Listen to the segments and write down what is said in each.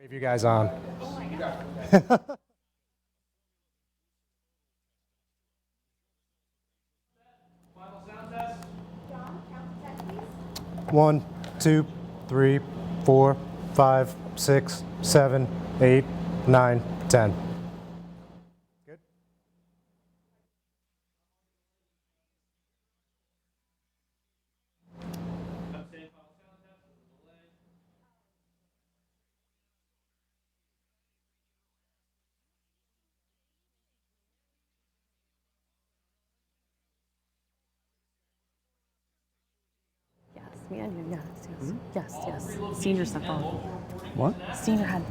Wave you guys on. Oh my God. Final sound test. John, count to 10, please. 1, 2, 3, 4, 5, 6, 7, 8, 9, 10. Good. Abstain. Final sound test. There's a delay. Yes, yes. Senior stuff on. What? Senior had.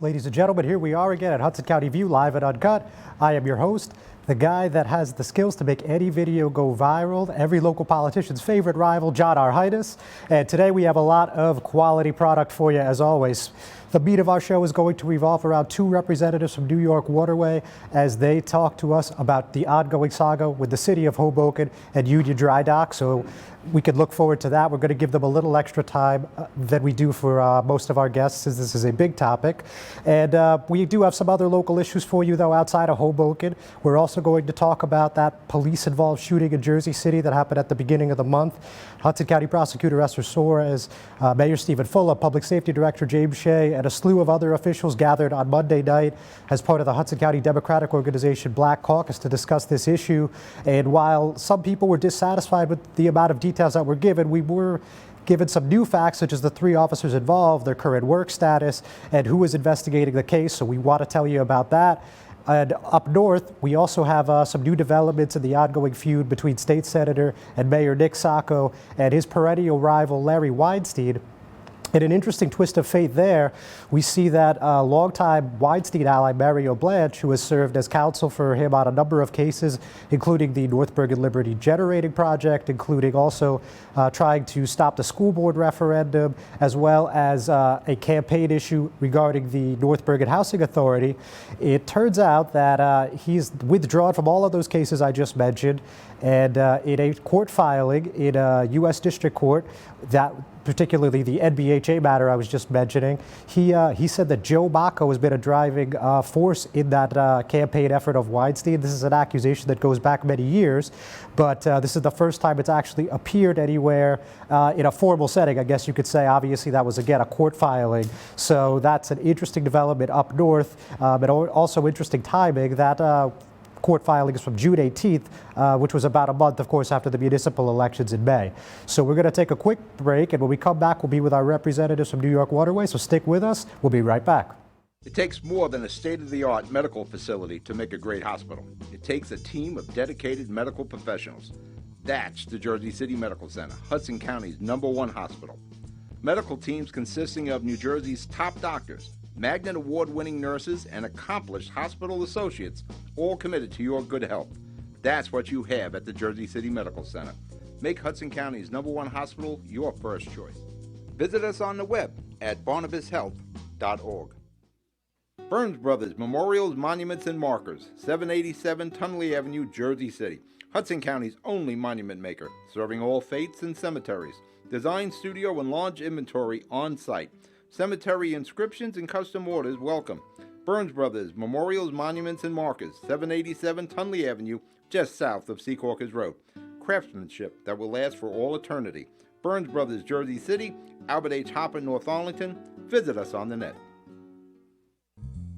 Ladies and gentlemen, here we are again at Hudson County View, live and uncut. I am your host, the guy that has the skills to make any video go viral, every local politician's favorite rival, John Arhitis. And today we have a lot of quality product for you, as always. The meat of our show is going to revolve around two representatives from New York Waterway as they talk to us about the ongoing saga with the city of Hoboken and Union Dry Dock. So we could look forward to that. We're going to give them a little extra time than we do for most of our guests, as this is a big topic. And we do have some other local issues for you, though, outside of Hoboken. We're also also going to talk about that police-involved shooting in Jersey City that happened at the beginning of the month. Hudson County Prosecutor Esther Soares, Mayor Stephen Fuller, Public Safety Director James Shea, and a slew of other officials gathered on Monday night as part of the Hudson County Democratic Organization Black Caucus to discuss this issue. And while some people were dissatisfied with the amount of details that were given, we were given some new facts, such as the 3 officers involved, their current work status, and who is investigating the case. So we want to tell you about that. And up north, we also have some new developments in the ongoing feud between State Senator and Mayor Nick Sacco and his perennial rival Larry Weinstein. In an interesting twist of fate there, we see that longtime Weinstein ally Mario Blanche, who has served as counsel for him on a number of cases, including the North Bergen Liberty Generating Project, including also trying to stop the school board referendum, as well as a campaign issue regarding the North Bergen Housing Authority. It turns out that he's withdrawn from all of those cases I just mentioned, and in a court filing in a U.S. District Court, that particularly the NBHA matter I was just mentioning, he said that Joe Bacco has been a driving force in that campaign effort of Weinstein. This is an accusation that goes back many years, but this is the first time it's actually appeared anywhere in a formal setting, I guess you could say. Obviously, that was, again, a court filing. So that's an interesting development up north, but also interesting timing. That court filing is from June 18th, which was about a month, of course, after the municipal elections in May. So we're going to take a quick break, and when we come back, we'll be with our representatives from New York Waterway. So stick with us. We'll be right back. It takes more than a state-of-the-art medical facility to make a great hospital. It takes a team of dedicated medical professionals. That's the Jersey City Medical Center, Hudson County's #1 hospital. Medical teams consisting of New Jersey's top doctors, Magnet Award-winning nurses, and accomplished hospital associates, all committed to your good health. That's what you have at the Jersey City Medical Center. Make Hudson County's #1 hospital your first choice. Visit us on the web at barnabashealth.org. Burns Brothers Memorials, Monuments, and Markers, 787 Tunley Avenue, Jersey City. Hudson County's only monument maker, serving all faiths and cemeteries. Design, studio, and launch inventory on site. Cemetery inscriptions and custom orders welcome. Burns Brothers Memorials, Monuments, and Markers, 787 Tunley Avenue, just south of Secaucus Road. Craftsmanship that will last for all eternity. Burns Brothers, Jersey City, Albert H. Hopper, North Arlington. Visit us on the net.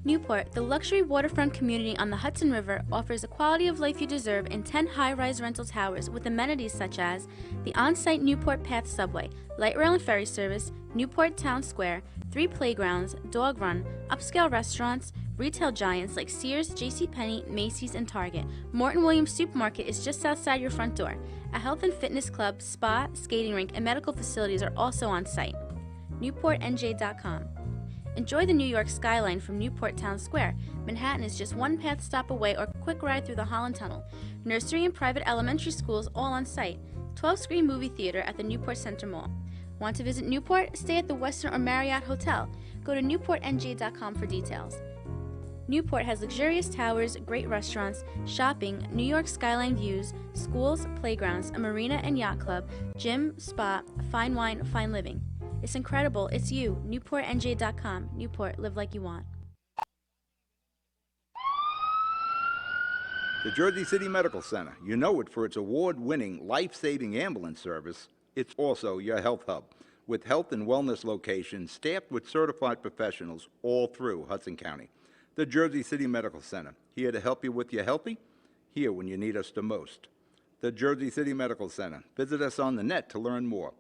Newport, the luxury waterfront community on the Hudson River, offers the quality of life you deserve in 10 high-rise rental towers with amenities such as the on-site Newport Path subway, light rail and ferry service, Newport Town Square, 3 playgrounds, dog run, upscale restaurants, retail giants like Sears, JCPenney, Macy's, and Target. Morton Williams Supermarket is just outside your front door. A health and fitness club, spa, skating rink, and medical facilities are also on site. NewportNJ.com. Enjoy the New York skyline from Newport Town Square. Manhattan is just one path stop away or quick ride through the Holland Tunnel. Nursery and private elementary schools all on site. 12-screen movie theater at the Newport Center Mall. Want to visit Newport? Stay at the Westin or Marriott Hotel. Go to NewportNJ.com for details. Newport has luxurious towers, great restaurants, shopping, New York skyline views, schools, playgrounds, a marina and yacht club, gym, spa, fine wine, fine living. It's incredible. It's you. NewportNJ.com. Newport. Live like you want. The Jersey City Medical Center. You know it for its award-winning, life-saving ambulance service. It's also your health hub, with health and wellness locations staffed with certified professionals all through Hudson County. The Jersey City Medical Center. Here to help you with your healthy, here when you need us the most. The Jersey City Medical Center. Visit us on the net to learn more.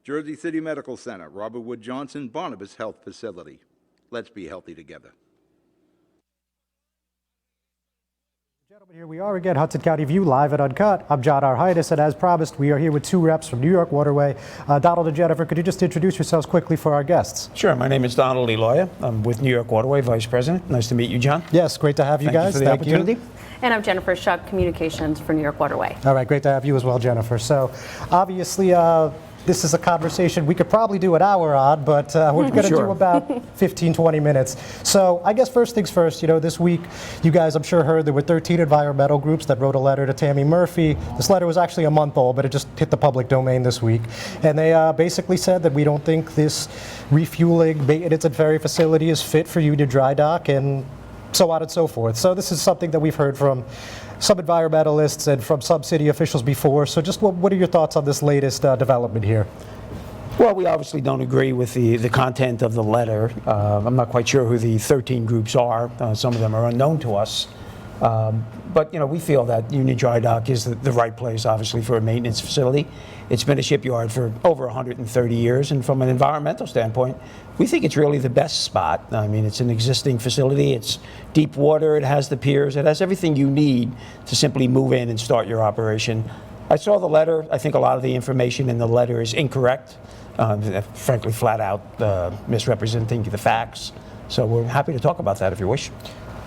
Jersey City Medical Center, Robert Wood Johnson, Barnabas Health Facility. Let's be healthy together. Gentlemen, here we are again, Hudson County View, live and uncut. I'm John Arhitis, and as promised, we are here with 2 reps from New York Waterway. Donald and Jennifer, could you just introduce yourselves quickly for our guests? Sure. My name is Donald Eloya. I'm with New York Waterway, Vice President. Nice to meet you, John. Yes, great to have you guys. Thank you for the opportunity. And I'm Jennifer Shuck, Communications for New York Waterway. All right, great to have you as well, Jennifer. So, obviously, this is a conversation we could probably do an hour on, but we're going to do about 15, 20 minutes. So I guess first things first, you know, this week, you guys, I'm sure, heard there were 13 environmental groups that wrote a letter to Tammy Murphy. This letter was actually a month old, but it just hit the public domain this week. And they basically said that we don't think this refueling, maintenance, and ferry facility is fit for you to dry dock and so on and so forth. So this is something that we've heard from some environmentalists and from some city officials before. So just what are your thoughts on this latest development here? Well, we obviously don't agree with the content of the letter. I'm not quite sure who the 13 groups are. Some of them are unknown to us. But, you know, we feel that Union Dry Dock is the right place, obviously, for a maintenance facility. It's been a shipyard for over 130 years, and from an environmental standpoint, we think it's really the best spot. I mean, it's an existing facility, it's deep water, it has the piers, it has everything you need to simply move in and start your operation. I saw the letter. I think a lot of the information in the letter is incorrect, frankly, flat out misrepresenting the facts. So we're happy to talk about that if you wish.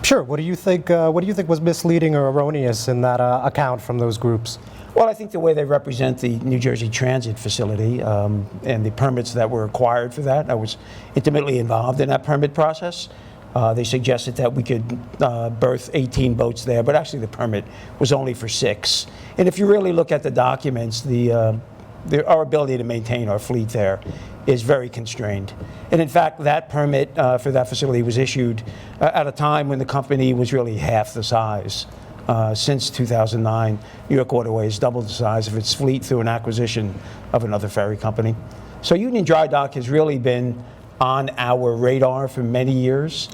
Sure. What do you think was misleading or erroneous in that account from those groups? Well, I think the way they represent the New Jersey Transit facility and the permits that were acquired for that, I was intimately involved in that permit process. They suggested that we could berth 18 boats there, but actually the permit was only for 6. And if you really look at the documents, our ability to maintain our fleet there is very constrained. And in fact, that permit for that facility was issued at a time when the company was really half the size. Since 2009, New York Waterways doubled the size of its fleet through an acquisition of another ferry company. So Union Dry Dock has really been on our radar for many years.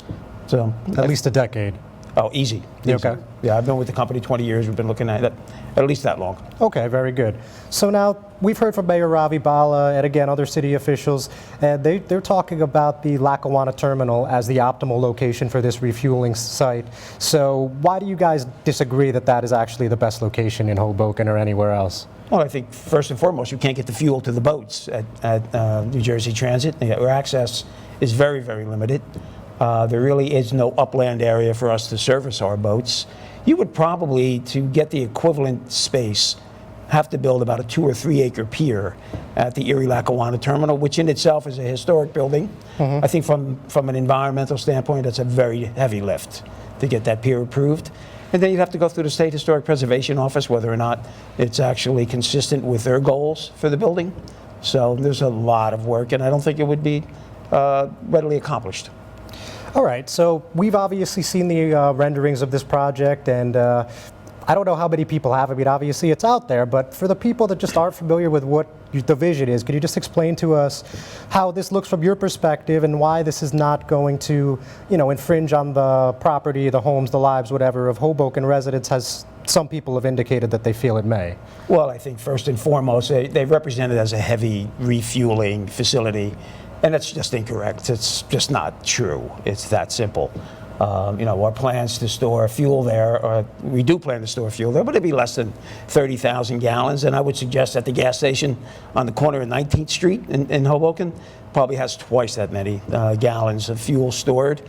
So At least a decade. Oh, easy. Okay. Yeah, I've been with the company 20 years. We've been looking at it at least that long. Okay, very good. So now we've heard from Mayor Ravi Bala and again other city officials, and they're talking about the Lackawanna Terminal as the optimal location for this refueling site. So why do you guys disagree that that is actually the best location in Hoboken or anywhere else? Well, I think first and foremost, you can't get the fuel to the boats at New Jersey Transit. Our access is very, very limited. There really is no upland area for us to service our boats. You would probably, to get the equivalent space, have to build about a 2 or 3 acre pier at the Erie-Lackawanna Terminal, which in itself is a historic building. I think from an environmental standpoint, that's a very heavy lift to get that pier approved. And then you'd have to go through the State Historic Preservation Office, whether or not it's actually consistent with their goals for the building. So there's a lot of work, and I don't think it would be readily accomplished. All right, so we've obviously seen the renderings of this project, and I don't know how many people have. I mean, obviously it's out there, but for the people that just aren't familiar with what the vision is, could you just explain to us how this looks from your perspective and why this is not going to, you know, infringe on the property, the homes, the lives, whatever, of Hoboken residents, as some people have indicated that they feel it may? Well, I think first and foremost, they represent it as a heavy refueling facility. And that's just incorrect. It's just not true. It's that simple. You know, our plans to store fuel there, we do plan to store fuel there, but it'd be less than 30,000 gallons. And I would suggest that the gas station on the corner of 19th Street in Hoboken probably has twice that many gallons of fuel stored.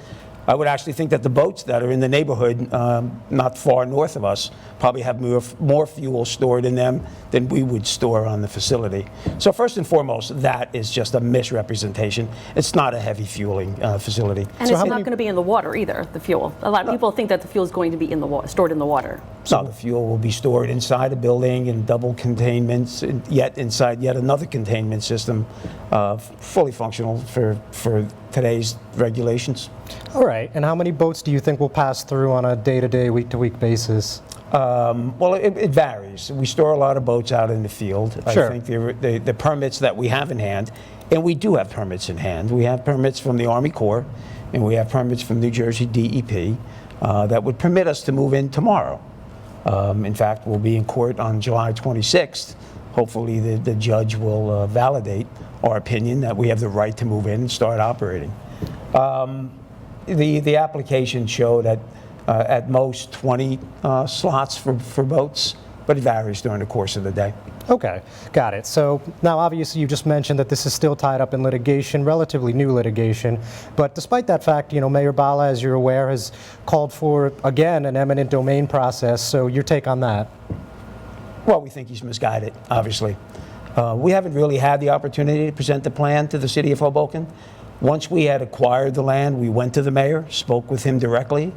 I would actually think that the boats that are in the neighborhood, not far north of us, probably have more fuel stored in them than we would store on the facility. So first and foremost, that is just a misrepresentation. It's not a heavy fueling facility. And So it's how not many- going to be in the water either, the fuel. A lot of people think that the fuel is going to be in the stored in the water. So the fuel will be stored inside a building in double containments, and yet inside yet another containment system, fully functional for today's regulations. All right, and how many boats do you think will pass through on a day-to-day, week-to-week basis? Well, it varies. We store a lot of boats out in the field. Sure. I think the permits that we have in hand, and we do have permits in hand. We have permits from the Army Corps, and we have permits from New Jersey DEP that would permit us to move in tomorrow. In fact, we'll be in court on July 26th. Hopefully, the judge will validate our opinion that we have the right to move in and start operating. The application showed at most 20 slots for boats, but it varies during the course of the day. Okay, got it. So now obviously you just mentioned that this is still tied up in litigation, relatively new litigation, but despite that fact, you know, Mayor Bala, as you're aware, has called for, again, an eminent domain process. So your take on that? Well, we think he's misguided, obviously. We haven't really had the opportunity to present the plan to the city of Hoboken. Once we had acquired the land, we went to the mayor, spoke with him directly.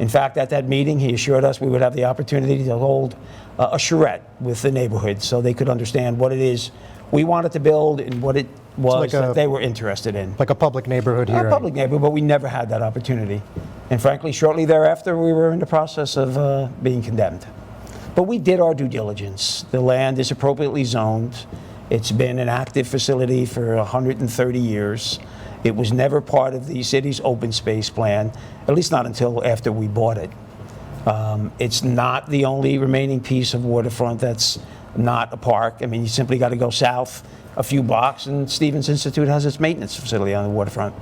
In fact, at that meeting, he assured us we would have the opportunity to hold a charrette with the neighborhood so they could understand what it is we wanted to build and what it was like that they were interested in. Like a public neighborhood A hearing? public neighborhood, but we never had that opportunity. And frankly, shortly thereafter, we were in the process of being condemned. But we did our due diligence. The land is appropriately zoned. It's been an active facility for 130 years. It was never part of the city's open space plan, at least not until after we bought it. It's not the only remaining piece of waterfront that's not a park. I mean, you simply got to go south a few blocks and Stevens Institute has its maintenance facility on the waterfront.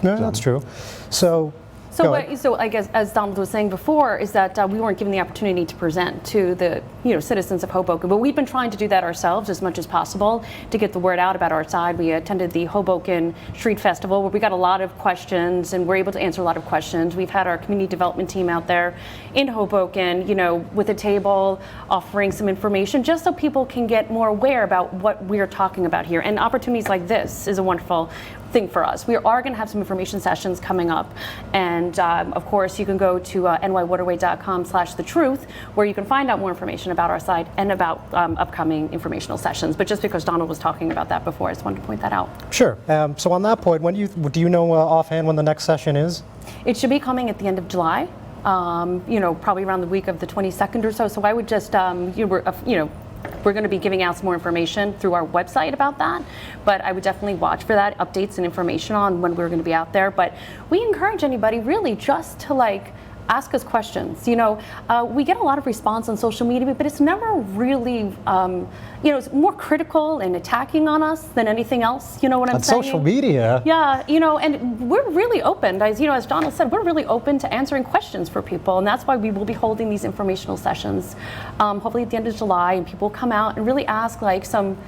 No, that's true. So So I guess, as Donald was saying before, is that we weren't given the opportunity to present to the citizens of Hoboken, but we've been trying to do that ourselves as much as possible to get the word out about our side. We attended the Hoboken Street Festival where we got a lot of questions and we're able to answer a lot of questions. We've had our community development team out there in Hoboken, with a table offering some information just so people can get more aware about what we're talking about here. And opportunities like this is a wonderful thing for us. We are going to have some information sessions coming up, and of course you can go to nywaterway.com/thetruth where you can find out more information about our site and about upcoming informational sessions. But just because Donald was talking about that before, I just wanted to point that out. Sure. So on that point, do you know offhand when the next session is? It should be coming at the end of July. Probably around the week of the 22nd or so. So I would just, we're going to be giving out some more information through our website about that, but I would definitely watch for that, updates and information on when we're going to be out there. But we encourage anybody really just to ask us questions. We get a lot of response on social media, but it's never really, it's more critical and attacking on us than anything else. You know what I'm saying? On social media? Yeah, and we're really open. As Donald said, we're really open to answering questions for people, and that's why we will be holding these informational sessions, hopefully at the end of July, and people come out and really ask some,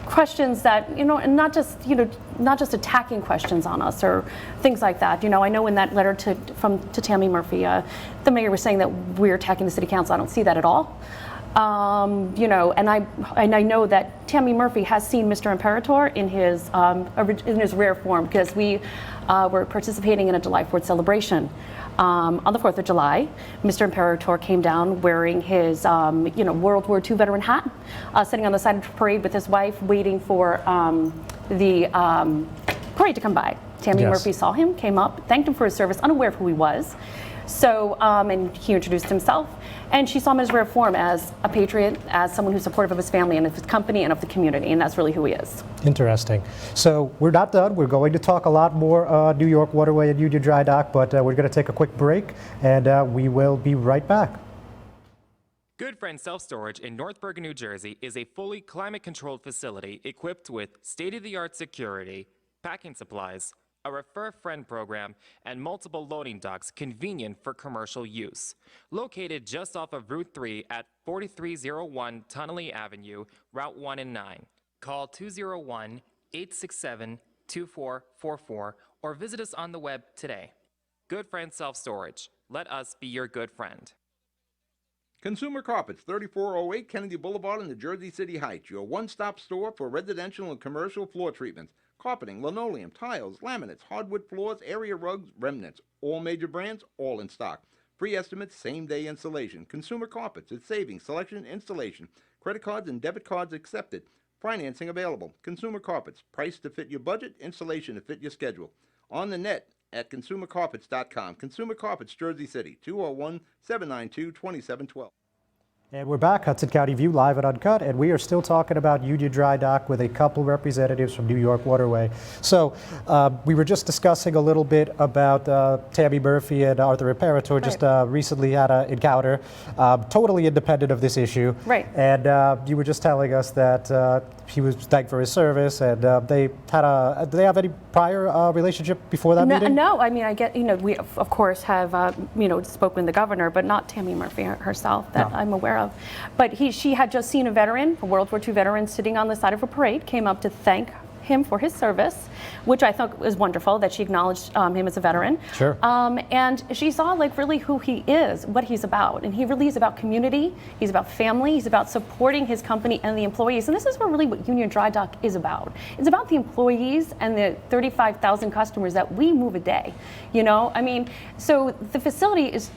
questions that, and not just attacking questions on us or things like that. I know in that letter to Tammy Murphy, the mayor was saying that we're attacking the city council. I don't see that at all. And I know that Tammy Murphy has seen Mr. Imperator in his rare form, because we were participating in a July 4th celebration. On the 4th of July, Mr. Imperator came down wearing his, World War II veteran hat, sitting on the side of the parade with his wife, waiting for the parade to come by. Tammy Murphy saw him, came up, thanked him for his service, unaware of who he was. So, and he introduced himself, and she saw him in his rare form as a patriot, as someone who's supportive of his family and of his company and of the community, and that's really who he is. Interesting. So we're not done. We're going to talk a lot more New York Waterway and Union Dry Dock, but we're going to take a quick break, and we will be right back. Good Friend Self-Storage in North Bergen, New Jersey is a fully climate-controlled facility equipped with state-of-the-art security, packing supplies, a Refer Friend program, and multiple loading docks convenient for commercial use. Located just off of Route 3 at 4301 Tunnelly Avenue, Route 1 and 9. Call 201-867-2444 or visit us on the web today. Good Friend Self-Storage. Let us be your good friend. Consumer Carpets, 3408 Kennedy Boulevard in the Jersey City Heights, your one-stop store for residential and commercial floor treatments. Carpeting, linoleum, tiles, laminates, hardwood floors, area rugs, remnants. All major brands, all in stock. Free estimates, same-day installation. Consumer Carpets, it's savings, selection, installation. Credit cards and debit cards accepted. Financing available. Consumer Carpets, price to fit your budget, installation to fit your schedule. On the net at consumercarpets.com. Consumer Carpets, Jersey City, 201-792-2712. And we're back, Hudson County View, live and uncut, and we are still talking about Union Dry Dock with a couple representatives from New York Waterway. So we were just discussing a little bit about Tammy Murphy and Arthur Imperator just recently had an encounter, totally independent of this issue. Right. And you were just telling us that he was thanked for his service, and do they have any prior relationship before that meeting? No, I mean, we of course have, spoken with the governor, but not Tammy Murphy herself that I'm aware of. But she had just seen a veteran, a World War II veteran, sitting on the side of a parade, came up to thank him for his service, which I thought was wonderful that she acknowledged him as a veteran. Sure. And she saw really who he is, what he's about. And he really is about community, he's about family, he's about supporting his company and the employees. And this is what Union Dry Dock is about. It's about the employees and the 35,000 customers that we move a day. So the facility is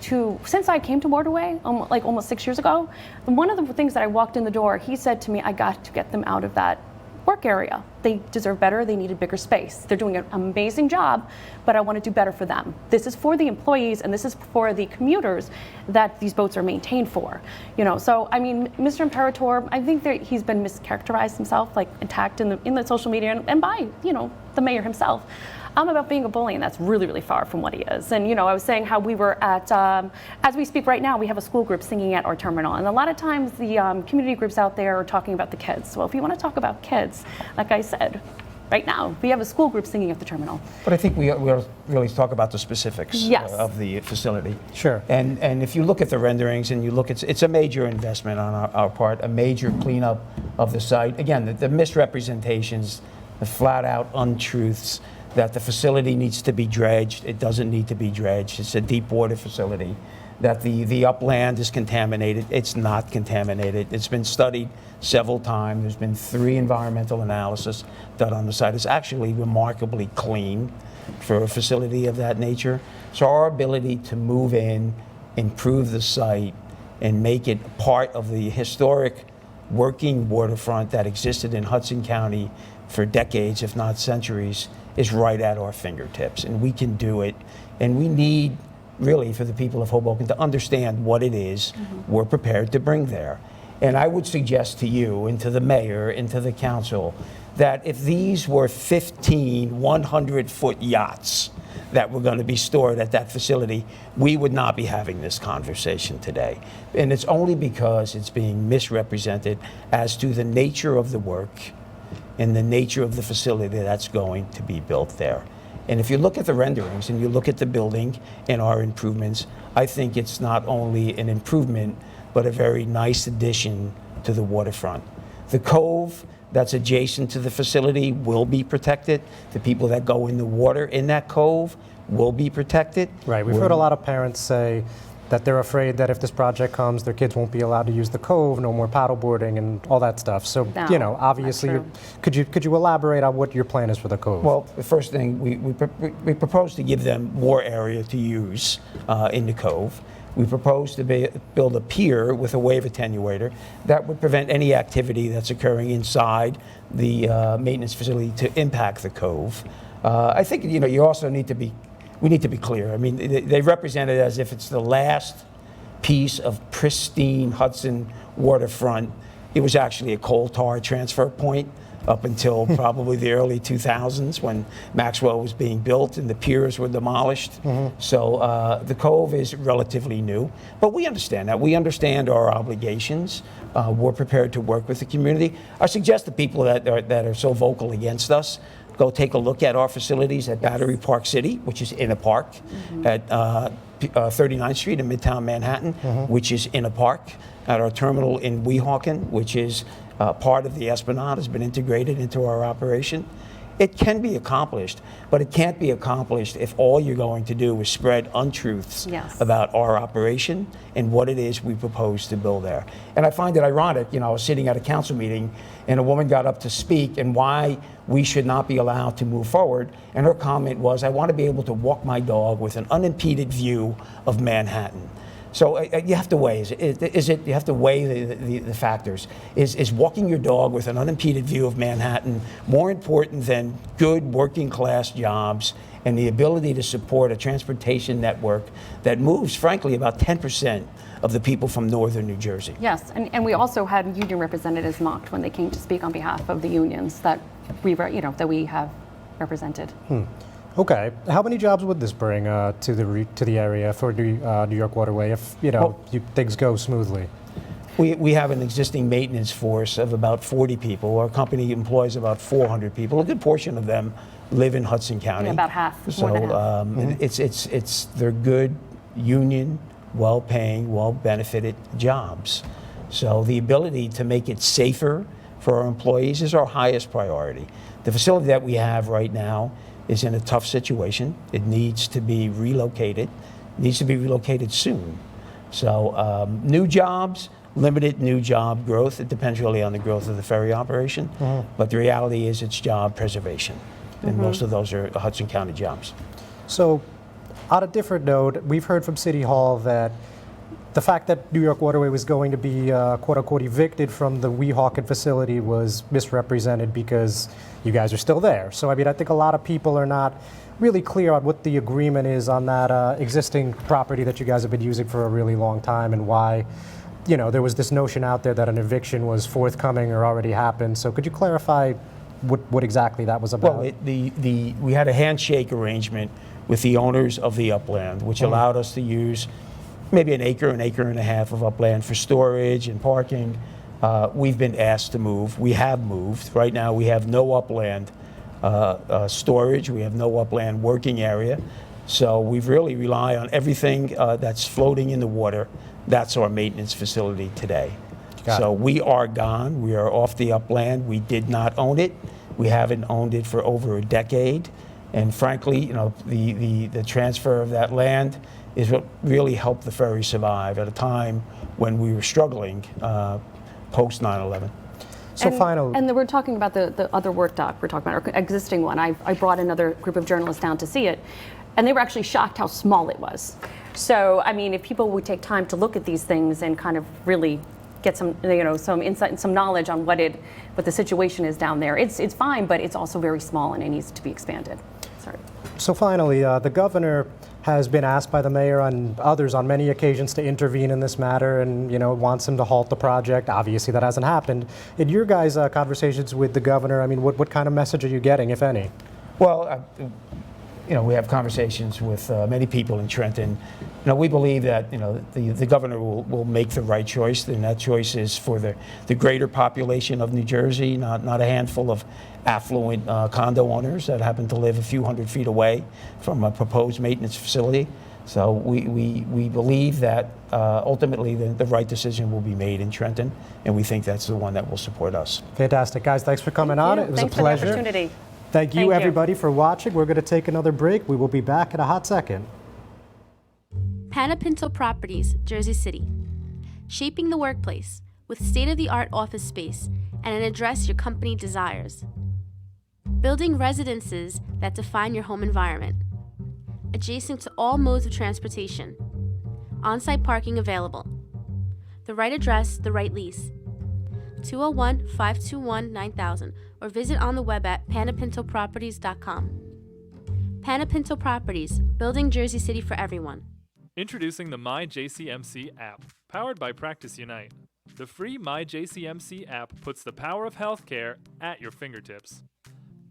since I came to Waterway, almost 6 years ago, one of the things that I walked in the door, he said to me, I got to get them out of that work area. They deserve better. They need a bigger space. They're doing an amazing job, but I want to do better for them. This is for the employees, and this is for the commuters that these boats are maintained for. So I mean, Mr. Imperator, I think that he's been mischaracterized himself, like attacked in the social media and by the mayor himself. About being a bully, and that's really, really far from what he is. And I was saying how we were at, as we speak right now, we have a school group singing at our terminal, and a lot of times the community groups out there are talking about the kids. Well, if you want to talk about kids, like I said, right now we have a school group singing at the terminal. But I think we'll really talk about the specifics of the facility. Sure. And if you look at the renderings and you look, it's a major investment on our part, a major cleanup of the site. Again, the misrepresentations, the flat out untruths, that the facility needs to be dredged. It doesn't need to be dredged. It's a deep water facility. That the upland is contaminated. It's not contaminated. It's been studied several times. There's been 3 environmental analyses done on the site. It's actually remarkably clean for a facility of that nature. So our ability to move in, improve the site, and make it part of the historic working waterfront that existed in Hudson County for decades, if not centuries, is right at our fingertips, and we can do it. And we need, really, for the people of Hoboken to understand what it is we're prepared to bring there. And I would suggest to you and to the mayor and to the council that if these were 15 100-foot yachts that were going to be stored at that facility, we would not be having this conversation today. And it's only because it's being misrepresented as to the nature of the work and the nature of the facility that's going to be built there. And if you look at the renderings and you look at the building and our improvements, I think it's not only an improvement, but a very nice addition to the waterfront. The cove that's adjacent to the facility will be protected. The people that go in the water in that cove will be protected. Right. We've heard a lot of parents say that they're afraid that if this project comes, their kids won't be allowed to use the cove, no more paddleboarding and all that stuff. So, No, obviously, could you elaborate on what your plan is for the cove? Well, the first thing, we propose to give them more area to use in the cove. We propose to build a pier with a wave attenuator that would prevent any activity that's occurring inside the maintenance facility to impact the cove. I think, you also need to be clear. I mean, they represent it as if it's the last piece of pristine Hudson waterfront. It was actually a coal tar transfer point up until probably the early 2000s when Maxwell was being built and the piers were demolished. So the cove is relatively new, but we understand that. We understand our obligations. We're prepared to work with the community. I suggest to people that are so vocal against us, go take a look at our facilities at Battery Park City, which is in a park, at 39th Street in Midtown Manhattan, which is in a park, at our terminal in Weehawken, which is part of the Esplanade, has been integrated into our operation. It can be accomplished, but it can't be accomplished if all you're going to do is spread untruths about our operation and what it is we propose to build there. And I find it ironic, I was sitting at a council meeting and a woman got up to speak and why we should not be allowed to move forward. And her comment was, I want to be able to walk my dog with an unimpeded view of Manhattan. So you have to weigh. You have to weigh the factors. Is walking your dog with an unimpeded view of Manhattan more important than good working class jobs and the ability to support a transportation network that moves, frankly, about 10% of the people from northern New Jersey? Yes, and we also had union representatives mocked when they came to speak on behalf of the unions that we have represented. Okay, how many jobs would this bring to the area for New York Waterway if things go smoothly? We have an existing maintenance force of about 40 people. Our company employs about 400 people. A good portion of them live in Hudson County. Yeah, about half. So more than half. They're good union, well-paying, well-benefited jobs. So the ability to make it safer for our employees is our highest priority. The facility that we have right now is in a tough situation. It needs to be relocated. It needs to be relocated soon. So new jobs, limited new job growth. It depends really on the growth of the ferry operation. But the reality is it's job preservation. And most of those are Hudson County jobs. So on a different note, we've heard from City Hall that the fact that New York Waterway was going to be quote-unquote evicted from the Weehawken facility was misrepresented because you guys are still there. So, I mean, I think a lot of people are not really clear on what the agreement is on that existing property that you guys have been using for a really long time and why, you know, there was this notion out there that an eviction was forthcoming or already happened. So could you clarify what exactly that was about? Well, we had a handshake arrangement with the owners of the upland, which allowed us to use maybe an acre and a half of upland for storage and parking. We've been asked to move. We have moved. Right now, we have no upland storage. We have no upland working area. So we've really rely on everything that's floating in the water. That's our maintenance facility today. So we are gone. We are off the upland. We did not own it. We haven't owned it for over a decade. And frankly, you know, the transfer of that land is what really helped the ferry survive at a time when we were struggling post 9/11. So And we're talking about the other work dock we're talking about, our existing one. I brought another group of journalists down to see it, and they were actually shocked how small it was. So, I mean, if people would take time to look at these things and kind of really get some, you know, some insight and some knowledge on what the situation is down there, it's fine, but it's also very small and it needs to be expanded. Sorry. So finally, the governor has been asked by the mayor and others on many occasions to intervene in this matter and, you know, wants him to halt the project. Obviously, that hasn't happened. In your guys' conversations with the governor, I mean, what kind of message are you getting, if any? Well, you know, we have conversations with many people in Trenton. You know, we believe that, you know, the governor will make the right choice, and that choice is for the greater population of New Jersey, not a handful of affluent condo owners that happen to live a few hundred feet away from a proposed maintenance facility. So we believe that ultimately the right decision will be made in Trenton, and we think that's the one that will support us. Fantastic. Guys, thanks for coming on. It was Thanks a pleasure. for the opportunity. Thank you, everybody, for watching. We're going to take another break. We will be back in a hot second. Panapinto Properties, Jersey City. Shaping the workplace with state-of-the-art office space and an address your company desires. Building residences that define your home environment. Adjacent to all modes of transportation. On-site parking available. The right address, the right lease. 201-521-9000 or visit on the web at panapintoproperties.com. Panapinto Properties, building Jersey City for everyone. Introducing the My JCMC app, powered by Practice Unite. The free My JCMC app puts the power of healthcare at your fingertips.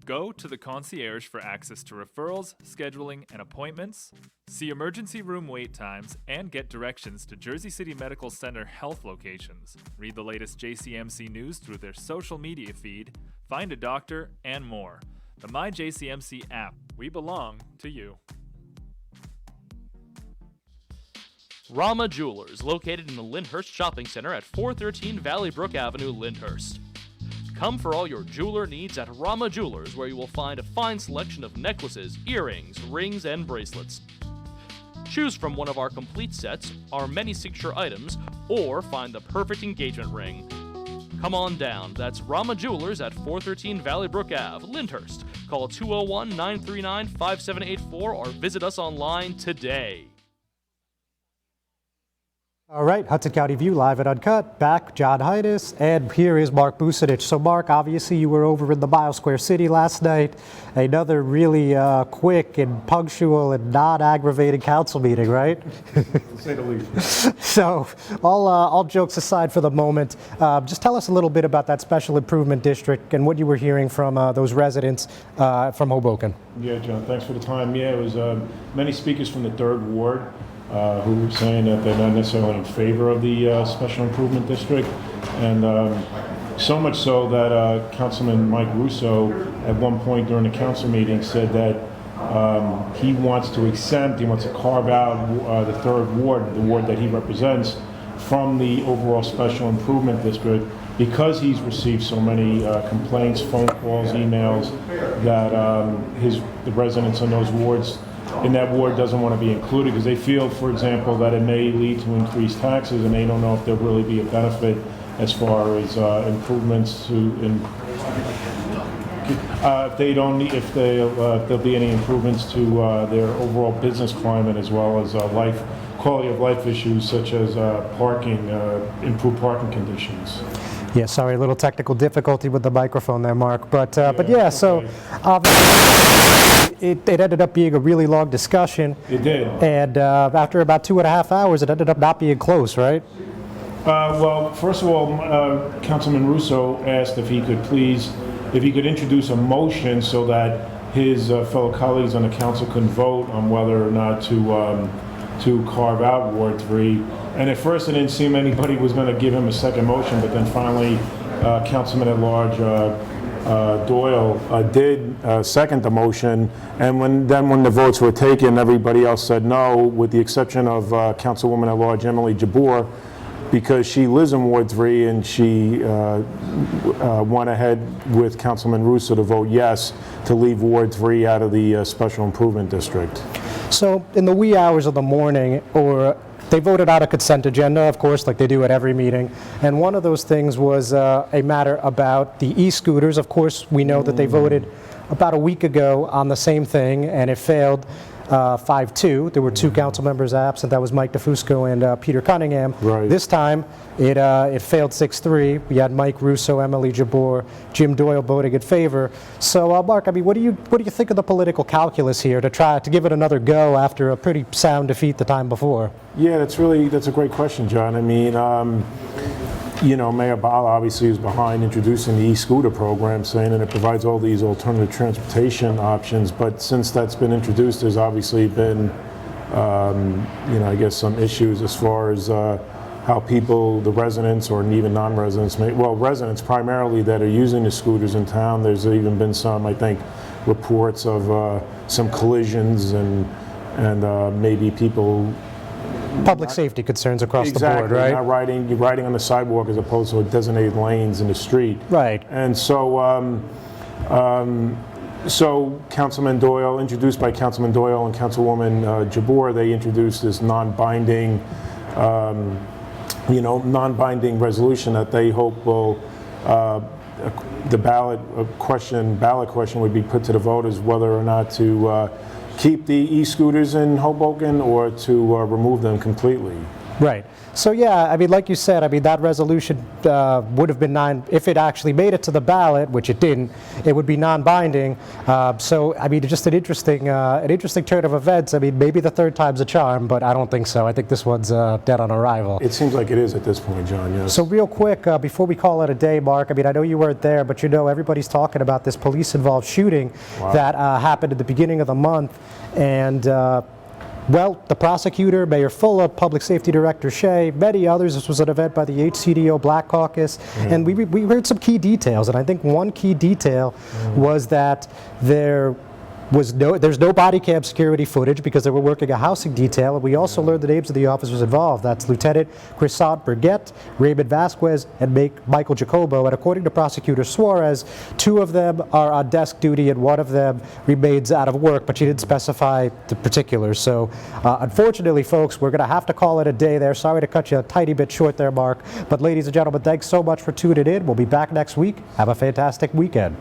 Go to the concierge for access to referrals, scheduling, and appointments, see emergency room wait times, and get directions to Jersey City Medical Center health locations. Read the latest JCMC news through their social media feed, find a doctor, and more. The My JCMC app. We belong to you. Rama Jewelers, located in the Lyndhurst Shopping Center at 413 Valley Brook Avenue, Lyndhurst. Come for all your jeweler needs at Rama Jewelers, where you will find a fine selection of necklaces, earrings, rings, and bracelets. Choose from one of our complete sets, our many signature items, or find the perfect engagement ring. Come on down. That's Rama Jewelers at 413 Valley Brook Ave, Lyndhurst. Call 201-939-5784 or visit us online today. All right, Hudson County View live at Uncut. Back, John Heides, and here is Mark Bucinich. So, Mark, obviously you were over in the Biosquare City last night. Another really quick and punctual and non-aggravating council meeting, right? To say the least. So, all jokes aside for the moment, just tell us a little bit about that special improvement district and what you were hearing from those residents from Hoboken. Yeah, John, thanks for the time. Yeah, it was many speakers from the 3rd Ward. Who were saying that they're not necessarily in favor of the special improvement district, and so much so that Councilman Mike Russo at one point during the council meeting said that he wants to carve out the 3rd Ward, the ward that he represents, from the overall special improvement district because he's received so many complaints, phone calls, emails that the residents in those wards in that ward doesn't want to be included because they feel, for example, that it may lead to increased taxes and they don't know if there'll really be a benefit as far as improvements to If they don't need, if there'll be any improvements to their overall business climate, as well as quality of life issues such as parking, improved parking conditions. Yeah, sorry, a little technical difficulty with the microphone there, Mark. But yeah, so it ended up being a really long discussion. It did. And after about 2.5 hours, it ended up not being close, right? Well, first of all, Councilman Russo asked if he could introduce a motion so that his fellow colleagues on the council can vote on whether or not to carve out Ward 3. And at first it didn't seem anybody was going to give him a second motion, but then finally Councilman at Large Doyle did second the motion, and when the votes were taken, everybody else said no, with the exception of Councilwoman at Large Emily Jabbour, because she lives in Ward 3, and she went ahead with Councilman Russo to vote yes to leave Ward 3 out of the Special Improvement District. So in the wee hours of the morning, they voted out a consent agenda, of course, like they do at every meeting. And one of those things was a matter about the e-scooters. Of course, we know that they voted about a week ago on the same thing, and it failed 5-2. There were two council members absent. That was Mike DeFusco and Peter Cunningham. Right. This time, it failed 6-3. We had Mike Russo, Emily Jabbour, Jim Doyle voting in favor. So, Mark, I mean, what do you think of the political calculus here to try to give it another go after a pretty sound defeat the time before? Yeah, that's a great question, John. I mean, you know, Mayor Bala obviously is behind introducing the e-scooter program, saying that it provides all these alternative transportation options. But since that's been introduced, there's obviously been, you know, I guess some issues as far as how people, the residents or even non-residents, residents primarily that are using the scooters in town. There's even been some, I think, reports of some collisions and maybe people. Public safety concerns across the board, right? You're riding on the sidewalk as opposed to designated lanes in the street. Right. And so, Councilman Doyle, introduced by Councilman Doyle and Councilwoman Jabbour, they introduced this non-binding, non-binding resolution that they hope will, the ballot question would be put to the voters whether or not to keep the e-scooters in Hoboken or to remove them completely. Right. So yeah, I mean, like you said, I mean, that resolution would have been if it actually made it to the ballot, which it didn't, it would be non-binding. So I mean, just an interesting turn of events. I mean, maybe the third time's a charm, but I don't think so. I think this one's dead on arrival. It seems like it is at this point, John, yes. So real quick, before we call it a day, Mark, I mean, I know you weren't there, but you know, everybody's talking about this police-involved shooting that happened at the beginning of the month. And well, the prosecutor, Mayor Fuller, Public Safety Director Shea, many others. This was an event by the HCDO Black Caucus, and we heard some key details. And I think one key detail was that there's no body cam security footage because they were working a housing detail. And we also learned the names of the officers involved. That's Lieutenant Crisant Burgett, Raymond Vasquez, and Michael Jacobo. And according to Prosecutor Suarez, 2 of them are on desk duty and 1 of them remains out of work, but she didn't specify the particulars. So unfortunately, folks, we're going to have to call it a day there. Sorry to cut you a tiny bit short there, Mark. But ladies and gentlemen, thanks so much for tuning in. We'll be back next week. Have a fantastic weekend.